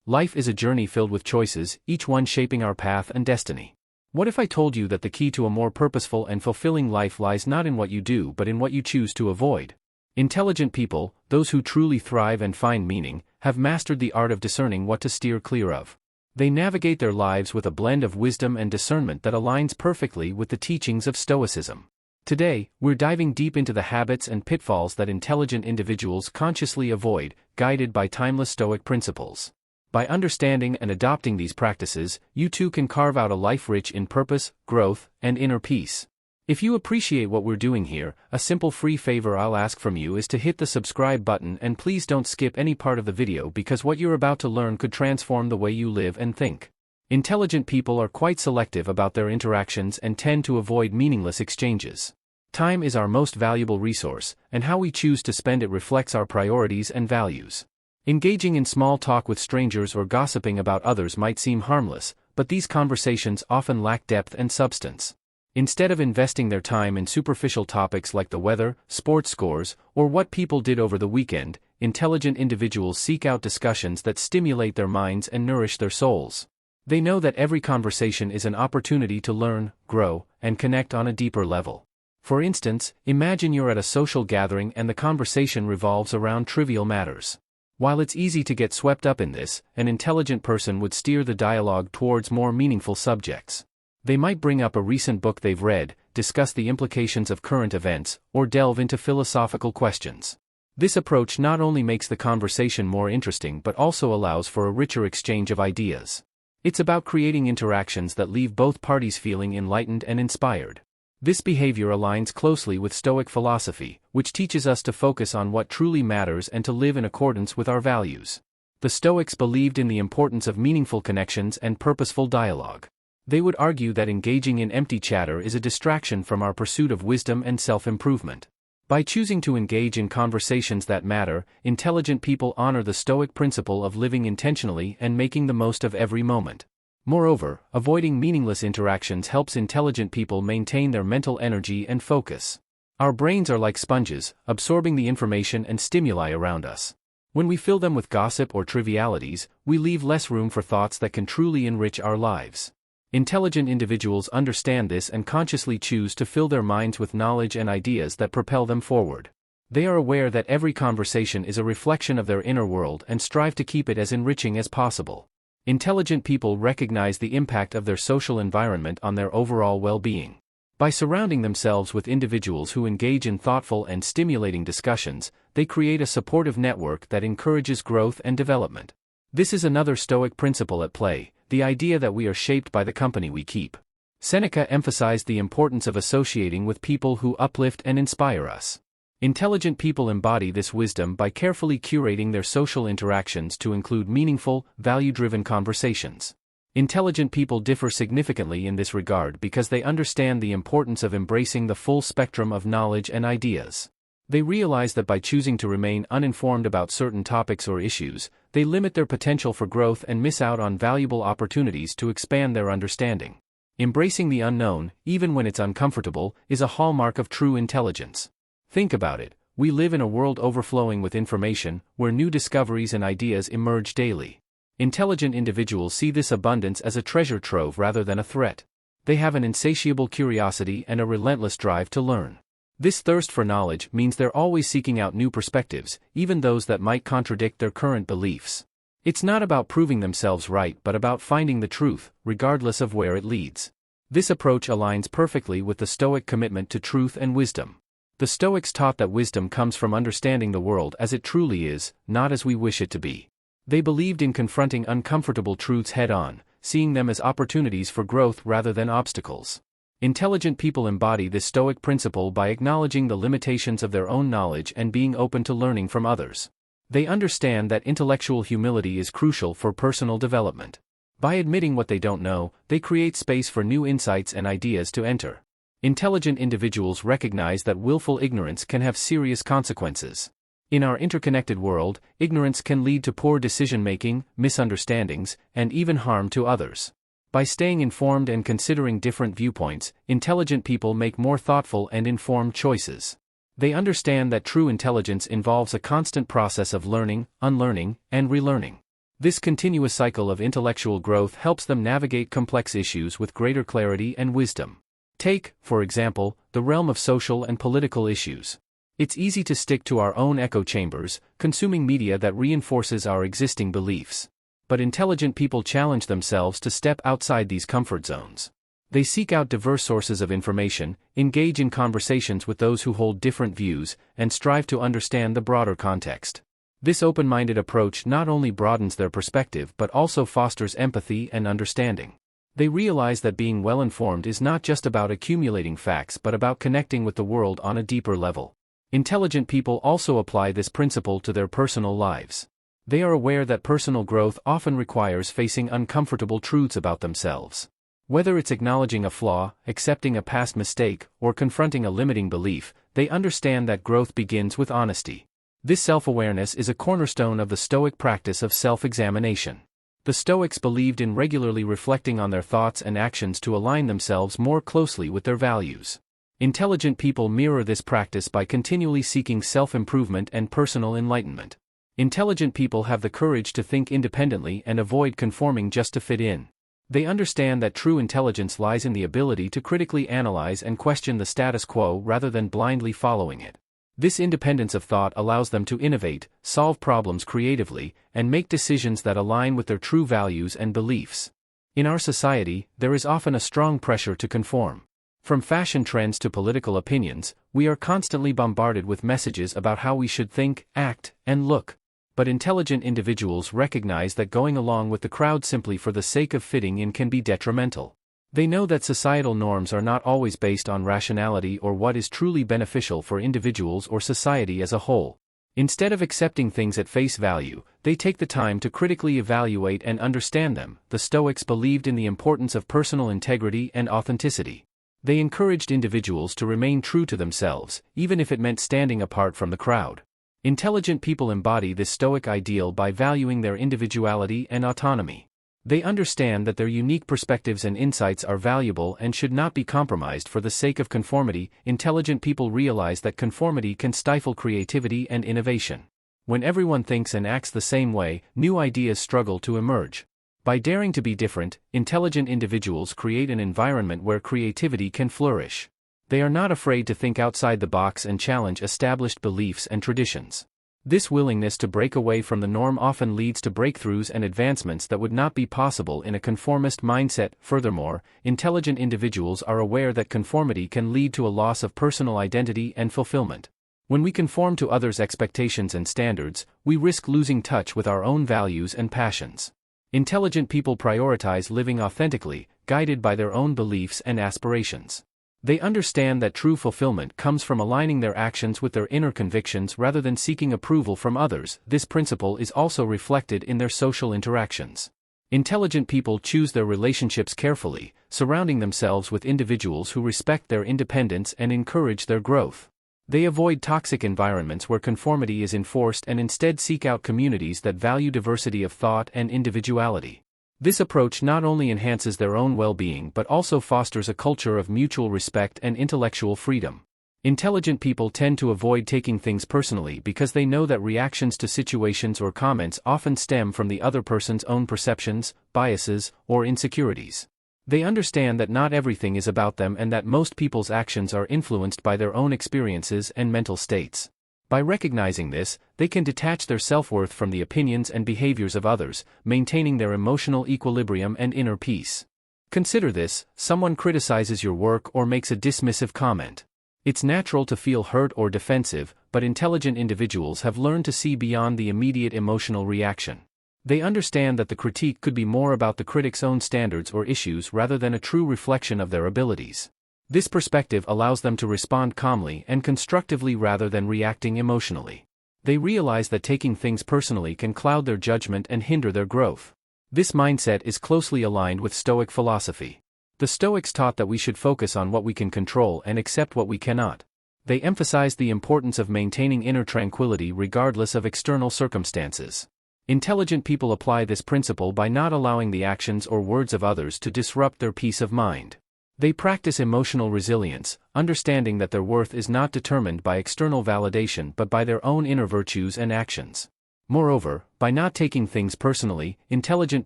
Life is a journey filled with choices, each one shaping our path and destiny. What if I told you that the key to a more purposeful and fulfilling life lies not in what you do but in what you choose to avoid? Intelligent people, those who truly thrive and find meaning, have mastered the art of discerning what to steer clear of. They navigate their lives with a blend of wisdom and discernment that aligns perfectly with the teachings of Stoicism. Today, we're diving deep into the habits and pitfalls that intelligent individuals consciously avoid, guided by timeless Stoic principles. By understanding and adopting these practices, you too can carve out a life rich in purpose, growth, and inner peace. If you appreciate what we're doing here, a simple free favor I'll ask from you is to hit the subscribe button, and please don't skip any part of the video because what you're about to learn could transform the way you live and think. Intelligent people are quite selective about their interactions and tend to avoid meaningless exchanges. Time is our most valuable resource, and how we choose to spend it reflects our priorities and values. Engaging in small talk with strangers or gossiping about others might seem harmless, but these conversations often lack depth and substance. Instead of investing their time in superficial topics like the weather, sports scores, or what people did over the weekend, intelligent individuals seek out discussions that stimulate their minds and nourish their souls. They know that every conversation is an opportunity to learn, grow, and connect on a deeper level. For instance, imagine you're at a social gathering and the conversation revolves around trivial matters. While it's easy to get swept up in this, an intelligent person would steer the dialogue towards more meaningful subjects. They might bring up a recent book they've read, discuss the implications of current events, or delve into philosophical questions. This approach not only makes the conversation more interesting but also allows for a richer exchange of ideas. It's about creating interactions that leave both parties feeling enlightened and inspired. This behavior aligns closely with Stoic philosophy, which teaches us to focus on what truly matters and to live in accordance with our values. The Stoics believed in the importance of meaningful connections and purposeful dialogue. They would argue that engaging in empty chatter is a distraction from our pursuit of wisdom and self-improvement. By choosing to engage in conversations that matter, intelligent people honor the Stoic principle of living intentionally and making the most of every moment. Moreover, avoiding meaningless interactions helps intelligent people maintain their mental energy and focus. Our brains are like sponges, absorbing the information and stimuli around us. When we fill them with gossip or trivialities, we leave less room for thoughts that can truly enrich our lives. Intelligent individuals understand this and consciously choose to fill their minds with knowledge and ideas that propel them forward. They are aware that every conversation is a reflection of their inner world and strive to keep it as enriching as possible. Intelligent people recognize the impact of their social environment on their overall well-being. By surrounding themselves with individuals who engage in thoughtful and stimulating discussions, they create a supportive network that encourages growth and development. This is another Stoic principle at play, the idea that we are shaped by the company we keep. Seneca emphasized the importance of associating with people who uplift and inspire us. Intelligent people embody this wisdom by carefully curating their social interactions to include meaningful, value-driven conversations. Intelligent people differ significantly in this regard because they understand the importance of embracing the full spectrum of knowledge and ideas. They realize that by choosing to remain uninformed about certain topics or issues, they limit their potential for growth and miss out on valuable opportunities to expand their understanding. Embracing the unknown, even when it's uncomfortable, is a hallmark of true intelligence. Think about it, we live in a world overflowing with information, where new discoveries and ideas emerge daily. Intelligent individuals see this abundance as a treasure trove rather than a threat. They have an insatiable curiosity and a relentless drive to learn. This thirst for knowledge means they're always seeking out new perspectives, even those that might contradict their current beliefs. It's not about proving themselves right but about finding the truth, regardless of where it leads. This approach aligns perfectly with the Stoic commitment to truth and wisdom. The Stoics taught that wisdom comes from understanding the world as it truly is, not as we wish it to be. They believed in confronting uncomfortable truths head-on, seeing them as opportunities for growth rather than obstacles. Intelligent people embody this Stoic principle by acknowledging the limitations of their own knowledge and being open to learning from others. They understand that intellectual humility is crucial for personal development. By admitting what they don't know, they create space for new insights and ideas to enter. Intelligent individuals recognize that willful ignorance can have serious consequences. In our interconnected world, ignorance can lead to poor decision-making, misunderstandings, and even harm to others. By staying informed and considering different viewpoints, intelligent people make more thoughtful and informed choices. They understand that true intelligence involves a constant process of learning, unlearning, and relearning. This continuous cycle of intellectual growth helps them navigate complex issues with greater clarity and wisdom. Take, for example, the realm of social and political issues. It's easy to stick to our own echo chambers, consuming media that reinforces our existing beliefs. But intelligent people challenge themselves to step outside these comfort zones. They seek out diverse sources of information, engage in conversations with those who hold different views, and strive to understand the broader context. This open-minded approach not only broadens their perspective but also fosters empathy and understanding. They realize that being well-informed is not just about accumulating facts but about connecting with the world on a deeper level. Intelligent people also apply this principle to their personal lives. They are aware that personal growth often requires facing uncomfortable truths about themselves. Whether it's acknowledging a flaw, accepting a past mistake, or confronting a limiting belief, they understand that growth begins with honesty. This self-awareness is a cornerstone of the Stoic practice of self-examination. The Stoics believed in regularly reflecting on their thoughts and actions to align themselves more closely with their values. Intelligent people mirror this practice by continually seeking self-improvement and personal enlightenment. Intelligent people have the courage to think independently and avoid conforming just to fit in. They understand that true intelligence lies in the ability to critically analyze and question the status quo rather than blindly following it. This independence of thought allows them to innovate, solve problems creatively, and make decisions that align with their true values and beliefs. In our society, there is often a strong pressure to conform. From fashion trends to political opinions, we are constantly bombarded with messages about how we should think, act, and look. But intelligent individuals recognize that going along with the crowd simply for the sake of fitting in can be detrimental. They know that societal norms are not always based on rationality or what is truly beneficial for individuals or society as a whole. Instead of accepting things at face value, they take the time to critically evaluate and understand them. The Stoics believed in the importance of personal integrity and authenticity. They encouraged individuals to remain true to themselves, even if it meant standing apart from the crowd. Intelligent people embody this Stoic ideal by valuing their individuality and autonomy. They understand that their unique perspectives and insights are valuable and should not be compromised for the sake of conformity. Intelligent people realize that conformity can stifle creativity and innovation. When everyone thinks and acts the same way, new ideas struggle to emerge. By daring to be different, intelligent individuals create an environment where creativity can flourish. They are not afraid to think outside the box and challenge established beliefs and traditions. This willingness to break away from the norm often leads to breakthroughs and advancements that would not be possible in a conformist mindset. Furthermore, intelligent individuals are aware that conformity can lead to a loss of personal identity and fulfillment. When we conform to others' expectations and standards, we risk losing touch with our own values and passions. Intelligent people prioritize living authentically, guided by their own beliefs and aspirations. They understand that true fulfillment comes from aligning their actions with their inner convictions rather than seeking approval from others. This principle is also reflected in their social interactions. Intelligent people choose their relationships carefully, surrounding themselves with individuals who respect their independence and encourage their growth. They avoid toxic environments where conformity is enforced and instead seek out communities that value diversity of thought and individuality. This approach not only enhances their own well-being but also fosters a culture of mutual respect and intellectual freedom. Intelligent people tend to avoid taking things personally because they know that reactions to situations or comments often stem from the other person's own perceptions, biases, or insecurities. They understand that not everything is about them and that most people's actions are influenced by their own experiences and mental states. By recognizing this, they can detach their self-worth from the opinions and behaviors of others, maintaining their emotional equilibrium and inner peace. Consider this: someone criticizes your work or makes a dismissive comment. It's natural to feel hurt or defensive, but intelligent individuals have learned to see beyond the immediate emotional reaction. They understand that the critique could be more about the critic's own standards or issues rather than a true reflection of their abilities. This perspective allows them to respond calmly and constructively rather than reacting emotionally. They realize that taking things personally can cloud their judgment and hinder their growth. This mindset is closely aligned with Stoic philosophy. The Stoics taught that we should focus on what we can control and accept what we cannot. They emphasized the importance of maintaining inner tranquility regardless of external circumstances. Intelligent people apply this principle by not allowing the actions or words of others to disrupt their peace of mind. They practice emotional resilience, understanding that their worth is not determined by external validation but by their own inner virtues and actions. Moreover, by not taking things personally, intelligent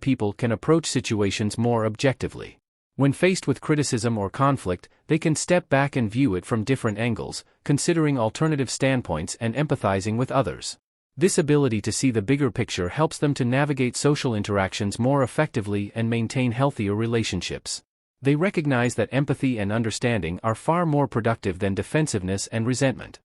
people can approach situations more objectively. When faced with criticism or conflict, they can step back and view it from different angles, considering alternative standpoints and empathizing with others. This ability to see the bigger picture helps them to navigate social interactions more effectively and maintain healthier relationships. They recognize that empathy and understanding are far more productive than defensiveness and resentment.